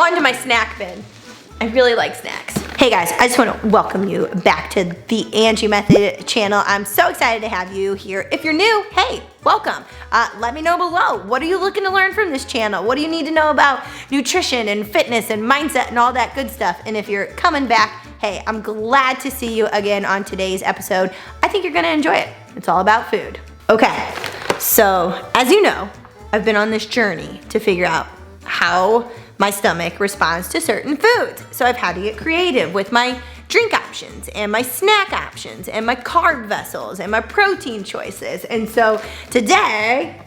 on to my snack bin. I really like snacks. Hey guys, I just want to welcome you back to the Angie Method channel. I'm so excited to have you here. If you're new, hey, welcome. Let me know below. What are you looking to learn from this channel? What do you need to know about nutrition and fitness and mindset and all that good stuff? And if you're coming back, hey, I'm glad to see you again on today's episode. I think you're gonna enjoy it. It's all about food. Okay, so as you know, I've been on this journey to figure out how my stomach responds to certain foods. So I've had to get creative with my drink options and my snack options and my carb vessels and my protein choices. And so today,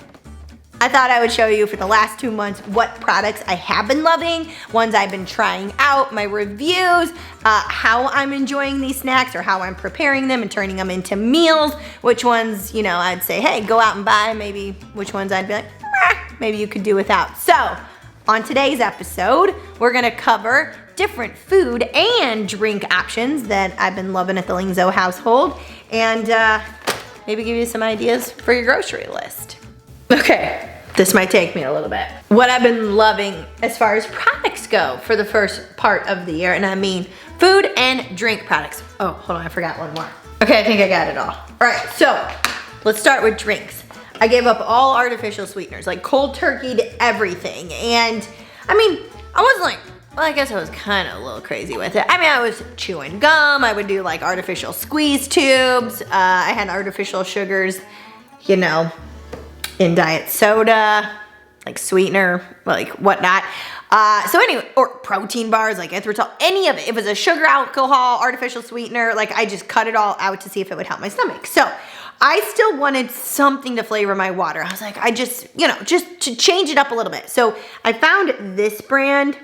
I thought I would show you for the last 2 months what products I have been loving, ones I've been trying out, my reviews, how I'm enjoying these snacks or how I'm preparing them and turning them into meals, which ones, you know, I'd say, hey, go out and buy, maybe which ones I'd be like, maybe you could do without. So, on today's episode, we're gonna cover different food and drink options that I've been loving at the Lingzo household and maybe give you some ideas for your grocery list. Okay, this might take me a little bit. What I've been loving as far as products go for the first part of the year, and I mean food and drink products. Oh, hold on, I forgot one more. Okay, I think I got it all. All right, so let's start with drinks. I gave up all artificial sweeteners, like cold turkeyed everything. And I mean, I wasn't like, well, I guess I was kind of a little crazy with it. I mean, I was chewing gum. I would do like artificial squeeze tubes. I had artificial sugars, you know, in diet soda, like sweetener, like whatnot. So anyway, or protein bars, like erythritol, any of it. If it was a sugar, alcohol, artificial sweetener, like I just cut it all out to see if it would help my stomach. So I still wanted something to flavor my water. I was like, I just, you know, just to change it up a little bit. So I found this brand,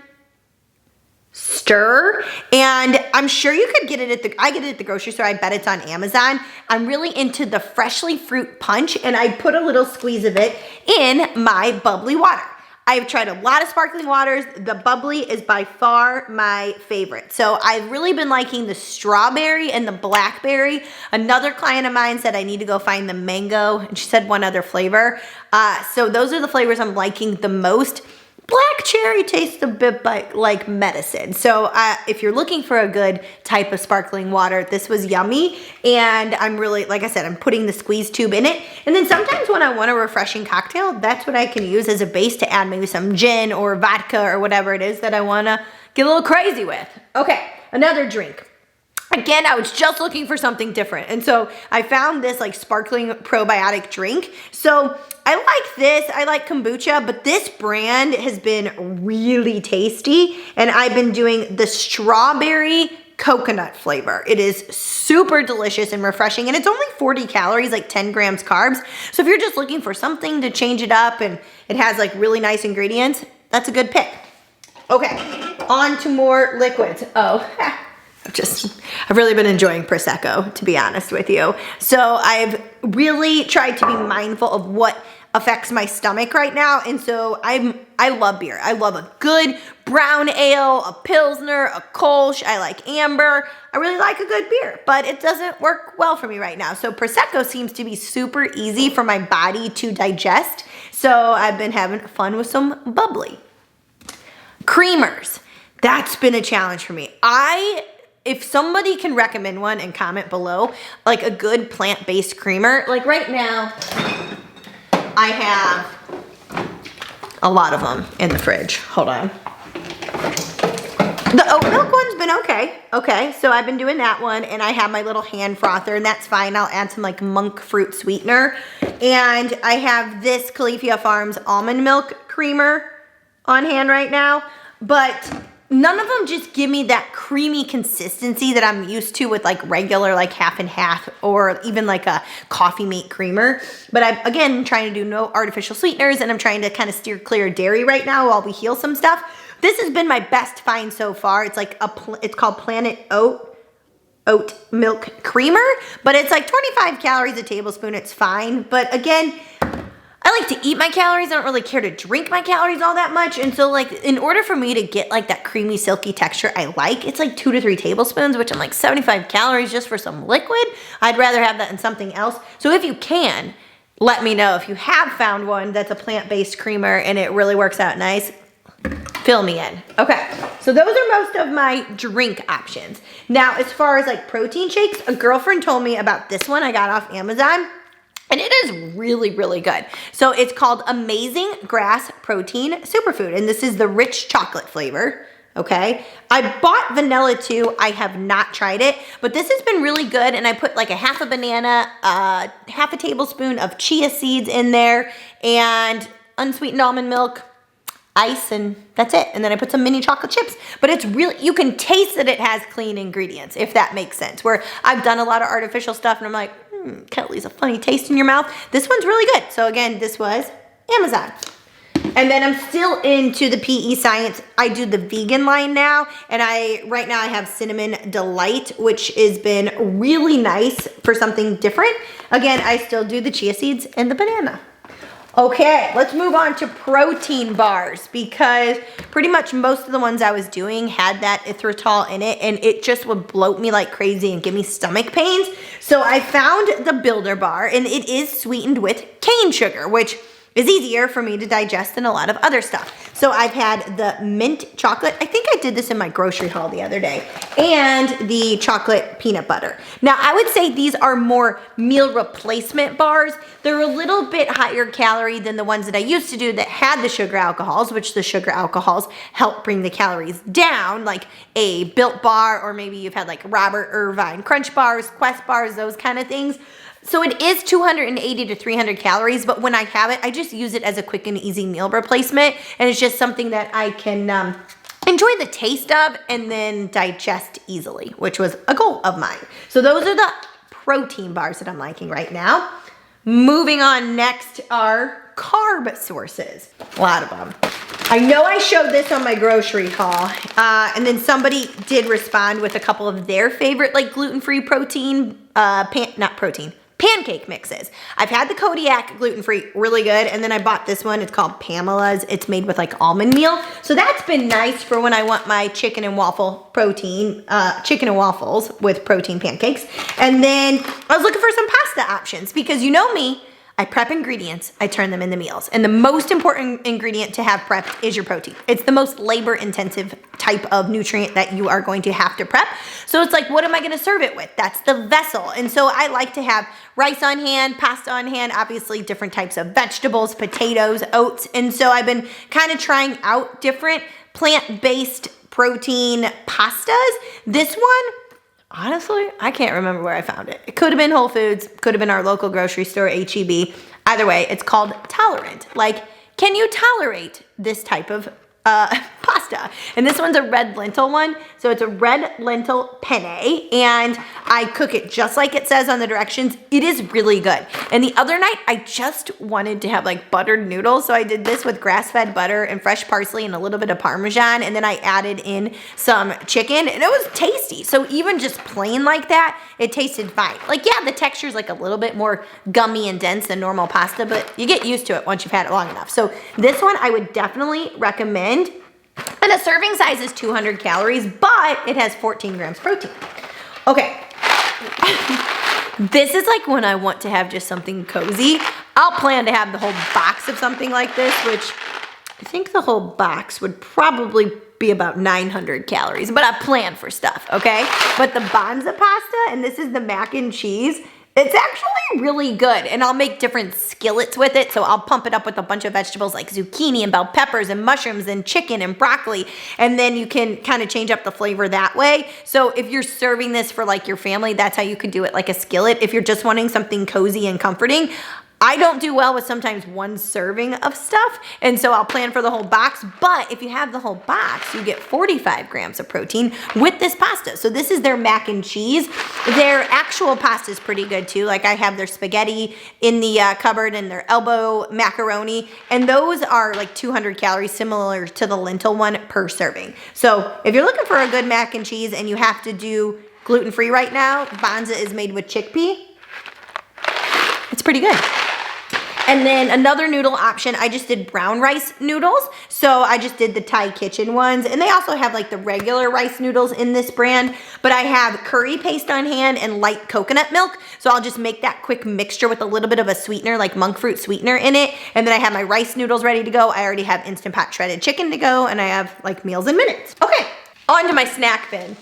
Stir, and I'm sure you could get it at I get it at the grocery store. I bet it's on Amazon. I'm really into the freshly fruit punch, and I put a little squeeze of it in my bubbly water. I've tried a lot of sparkling waters. The bubbly is by far my favorite. So I've really been liking the strawberry and the blackberry. Another client of mine said I need to go find the mango, and she said one other flavor. So those are the flavors I'm liking the most. Black cherry tastes a bit like medicine. So if you're looking for a good type of sparkling water, this was yummy. And I'm really, like I said, I'm putting the squeeze tube in it. And then sometimes when I want a refreshing cocktail, that's what I can use as a base to add maybe some gin or vodka or whatever it is that I want to get a little crazy with. Okay, another drink. Again, I was just looking for something different. And so I found this like sparkling probiotic drink. So I like this, I like kombucha, but this brand has been really tasty. And I've been doing the strawberry coconut flavor. It is super delicious and refreshing. And it's only 40 calories, like 10 grams carbs. So if you're just looking for something to change it up and it has like really nice ingredients, that's a good pick. Okay, on to more liquids. Oh, I've really been enjoying Prosecco, to be honest with you. So I've really tried to be mindful of what affects my stomach right now. And so I love beer. I love a good brown ale, a Pilsner, a Kolsch. I like amber. I really like a good beer, but it doesn't work well for me right now. So Prosecco seems to be super easy for my body to digest. So I've been having fun with some bubbly. Creamers. That's been a challenge for me. If somebody can recommend one and comment below, like a good plant-based creamer, like right now, I have a lot of them in the fridge. Hold on. The oat milk one's been okay. Okay, so I've been doing that one, and I have my little hand frother, and that's fine. I'll add some like monk fruit sweetener. And I have this Califia Farms almond milk creamer on hand right now, but none of them just give me that creamy consistency that I'm used to with like regular like half and half or even like a coffee mate creamer. But I'm again trying to do no artificial sweeteners, and I'm trying to kind of steer clear of dairy right now while we heal some stuff. This has been my best find so far. It's like it's called Planet Oat Milk Creamer, but it's like 25 calories a tablespoon. It's fine, but again, I like to eat my calories. I don't really care to drink my calories all that much. And so like in order for me to get like that creamy, silky texture I like, it's like 2 to 3 tablespoons, which I'm like 75 calories just for some liquid. I'd rather have that than something else. So if you can, let me know if you have found one that's a plant-based creamer and it really works out nice. fill me in. Okay, so those are most of my drink options. Now, as far as like protein shakes, a girlfriend told me about this one I got off Amazon. And it is really, really good. So it's called Amazing Grass Protein Superfood. And this is the rich chocolate flavor, okay? I bought vanilla too. I have not tried it, but this has been really good. And I put like a half a banana, half a tablespoon of chia seeds in there, and unsweetened almond milk, ice, and that's it. And then I put some mini chocolate chips. But it's really, you can taste that it has clean ingredients, if that makes sense. Where I've done a lot of artificial stuff and I'm like, Kelly's a funny taste in your mouth. This one's really good. So again, this was Amazon. And then I'm still into the PE Science. I do the vegan line now. And right now I have Cinnamon Delight, which has been really nice for something different. Again, I still do the chia seeds and the banana. Okay, let's move on to protein bars, because pretty much most of the ones I was doing had that erythritol in it, and it just would bloat me like crazy and give me stomach pains. So I found the Builder Bar, and it is sweetened with cane sugar, which is easier for me to digest than a lot of other stuff. So I've had the mint chocolate. I think I did this in my grocery haul the other day. And the chocolate peanut butter. Now, I would say these are more meal replacement bars. They're a little bit higher calorie than the ones that I used to do that had the sugar alcohols, which the sugar alcohols help bring the calories down, like a Built Bar, or maybe you've had like Robert Irvine Crunch Bars, Quest Bars, those kind of things. So it is 280 to 300 calories, but when I have it, I just use it as a quick and easy meal replacement. And it's just something that I can enjoy the taste of and then digest easily, which was a goal of mine. So those are the protein bars that I'm liking right now. Moving on, next are Carb Sources. A lot of them. I know I showed this on my grocery haul, and then somebody did respond with a couple of their favorite like gluten-free protein, pancake mixes. I've had the Kodiak gluten-free, really good, and then I bought this one. It's called Pamela's. It's made with like almond meal. So that's been nice for when I want my chicken and waffles with protein pancakes. And then I was looking for some pasta options, because you know me, I prep ingredients, I turn them into meals. And the most important ingredient to have prepped is your protein. It's the most labor intensive type of nutrient that you are going to have to prep. So it's like, what am I gonna serve it with? That's the vessel. And so I like to have rice on hand, pasta on hand, obviously different types of vegetables, potatoes, oats. And so I've been kind of trying out different plant-based protein pastas. This one, honestly, I can't remember where I found it. It could have been Whole Foods, could have been our local grocery store, H-E-B. Either way, it's called Tolerant. Like, can you tolerate this type of pasta? And this one's a red lentil one. So it's a red lentil penne, and I cook it just like it says on the directions. It is really good. And the other night, I just wanted to have like buttered noodles. So I did this with grass-fed butter and fresh parsley and a little bit of Parmesan. And then I added in some chicken, and it was tasty. So even just plain like that, it tasted fine. Like, yeah, the texture is like a little bit more gummy and dense than normal pasta, but you get used to it once you've had it long enough. So this one I would definitely recommend. And a serving size is 200 calories, but it has 14 grams protein. Okay. This is like when I want to have just something cozy. I'll plan to have the whole box of something like this, which I think the whole box would probably be about 900 calories, but I plan for stuff, okay? But the Banza pasta, and this is the mac and cheese, it's actually really good, and I'll make different skillets with it. So I'll pump it up with a bunch of vegetables like zucchini and bell peppers and mushrooms and chicken and broccoli, and then you can kind of change up the flavor that way. So if you're serving this for like your family, that's how you could do it, like a skillet. If you're just wanting something cozy and comforting, I don't do well with sometimes one serving of stuff, and so I'll plan for the whole box. But if you have the whole box, you get 45 grams of protein with this pasta. So this is their mac and cheese. Their actual pasta is pretty good too. Like, I have their spaghetti in the cupboard and their elbow macaroni, and those are like 200 calories, similar to the lentil one per serving. So if you're looking for a good mac and cheese and you have to do gluten-free right now, Banza is made with chickpea. It's pretty good. And then another noodle option, I just did brown rice noodles. So I just did the Thai Kitchen ones. And they also have like the regular rice noodles in this brand. But I have curry paste on hand and light coconut milk. So I'll just make that quick mixture with a little bit of a sweetener, like monk fruit sweetener in it. And then I have my rice noodles ready to go. I already have Instant Pot shredded chicken to go. And I have like meals in minutes. Okay, on to my snack bin.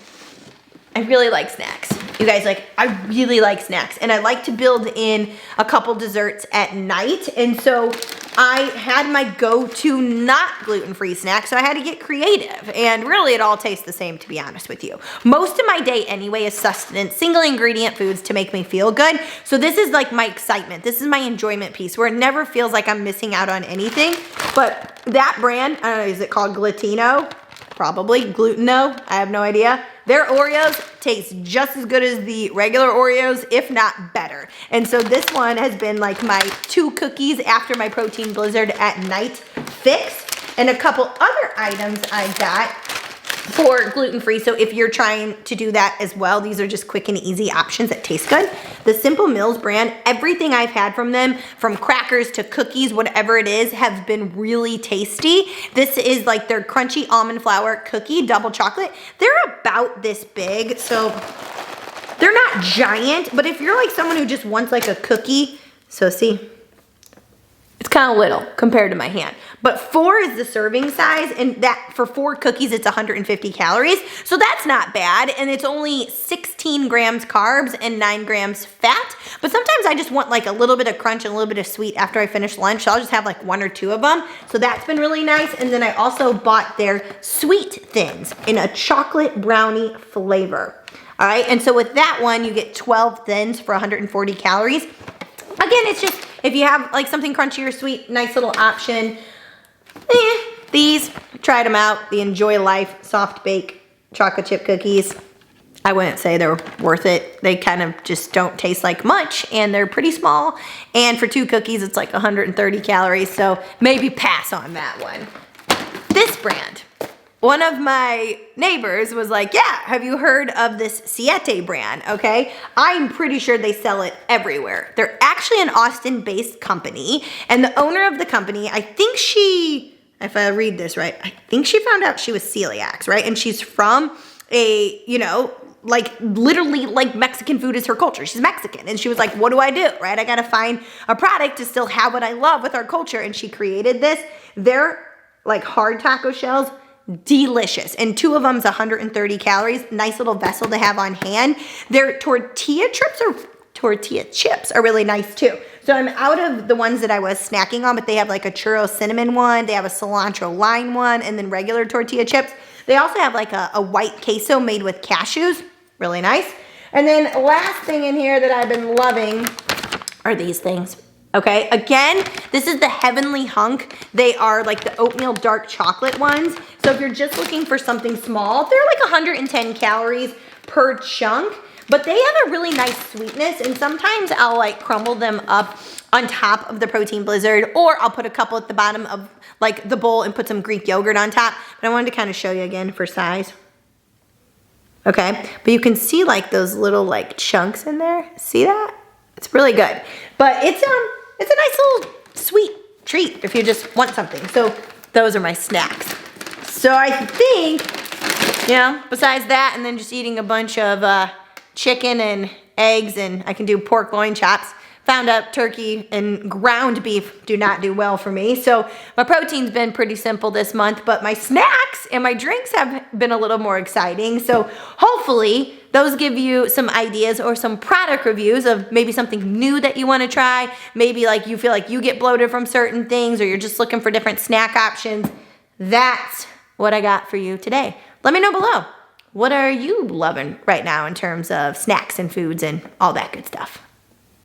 I really like snacks. You guys, like, I really like snacks. And I like to build in a couple desserts at night. And so I had my go-to not gluten-free snack, so I had to get creative. And really, it all tastes the same, to be honest with you. Most of my day anyway is sustenance, single ingredient foods to make me feel good. So this is like my excitement. This is my enjoyment piece where it never feels like I'm missing out on anything. But that brand, I don't know, is it called Glutino? Probably. Glutino, I have no idea. Their Oreos taste just as good as the regular Oreos, if not better. And so this one has been like my 2 cookies after my protein blizzard at night fix. And a couple other items I got for gluten-free. So if you're trying to do that as well, these are just quick and easy options that taste good. The Simple Mills brand, everything I've had from them, from crackers to cookies, whatever it is, have been really tasty. This is like their crunchy almond flour cookie, double chocolate. They're about this big, so they're not giant, but if you're like someone who just wants like a cookie, so see, it's kind of little compared to my hand. But 4 is the serving size, and that for 4 cookies, it's 150 calories. So that's not bad, and it's only 16 grams carbs and 9 grams fat. But sometimes I just want like a little bit of crunch and a little bit of sweet after I finish lunch. So I'll just have like 1 or 2 of them. So that's been really nice. And then I also bought their sweet thins in a chocolate brownie flavor. All right, and so with that one, you get 12 thins for 140 calories. Again, it's just, if you have like something crunchy or sweet, nice little option. These, tried them out. The Enjoy Life soft bake chocolate chip cookies. I wouldn't say they're worth it. They kind of just don't taste like much, and they're pretty small. And for 2 cookies, it's like 130 calories, so maybe pass on that one. This brand. One of my neighbors was like, yeah, have you heard of this Siete brand, okay? I'm pretty sure they sell it everywhere. They're actually an Austin-based company, and the owner of the company, I think she, if I read this right, I think she found out she was celiac, right? And she's from a, you know, like literally like Mexican food is her culture. She's Mexican. And she was like, what do I do, right? I gotta find a product to still have what I love with our culture. And she created this. They're like hard taco shells. Delicious. And 2 of them's 130 calories. Nice little vessel to have on hand. Their tortilla chips are really nice too. So I'm out of the ones that I was snacking on, but they have like a churro cinnamon one. They have a cilantro lime one, and then regular tortilla chips. They also have like a white queso made with cashews. Really nice. And then last thing in here that I've been loving are these things. Okay, again, this is the Heavenly Hunk. They are like the oatmeal dark chocolate ones. So if you're just looking for something small, they're like 110 calories per chunk, but they have a really nice sweetness, and sometimes I'll like crumble them up on top of the protein blizzard, or I'll put a couple at the bottom of like the bowl and put some Greek yogurt on top. But I wanted to kind of show you again for size. Okay, but you can see like those little like chunks in there. See that? It's really good. But it's a nice little sweet treat if you just want something. So those are my snacks. So I think, you know, besides that and then just eating a bunch of chicken and eggs, and I can do pork loin chops. Found out turkey and ground beef do not do well for me. So my protein's been pretty simple this month, but my snacks and my drinks have been a little more exciting. So hopefully those give you some ideas or some product reviews of maybe something new that you want to try. Maybe like you feel like you get bloated from certain things, or you're just looking for different snack options. That's what I got for you today. Let me know below. What are you loving right now in terms of snacks and foods and all that good stuff?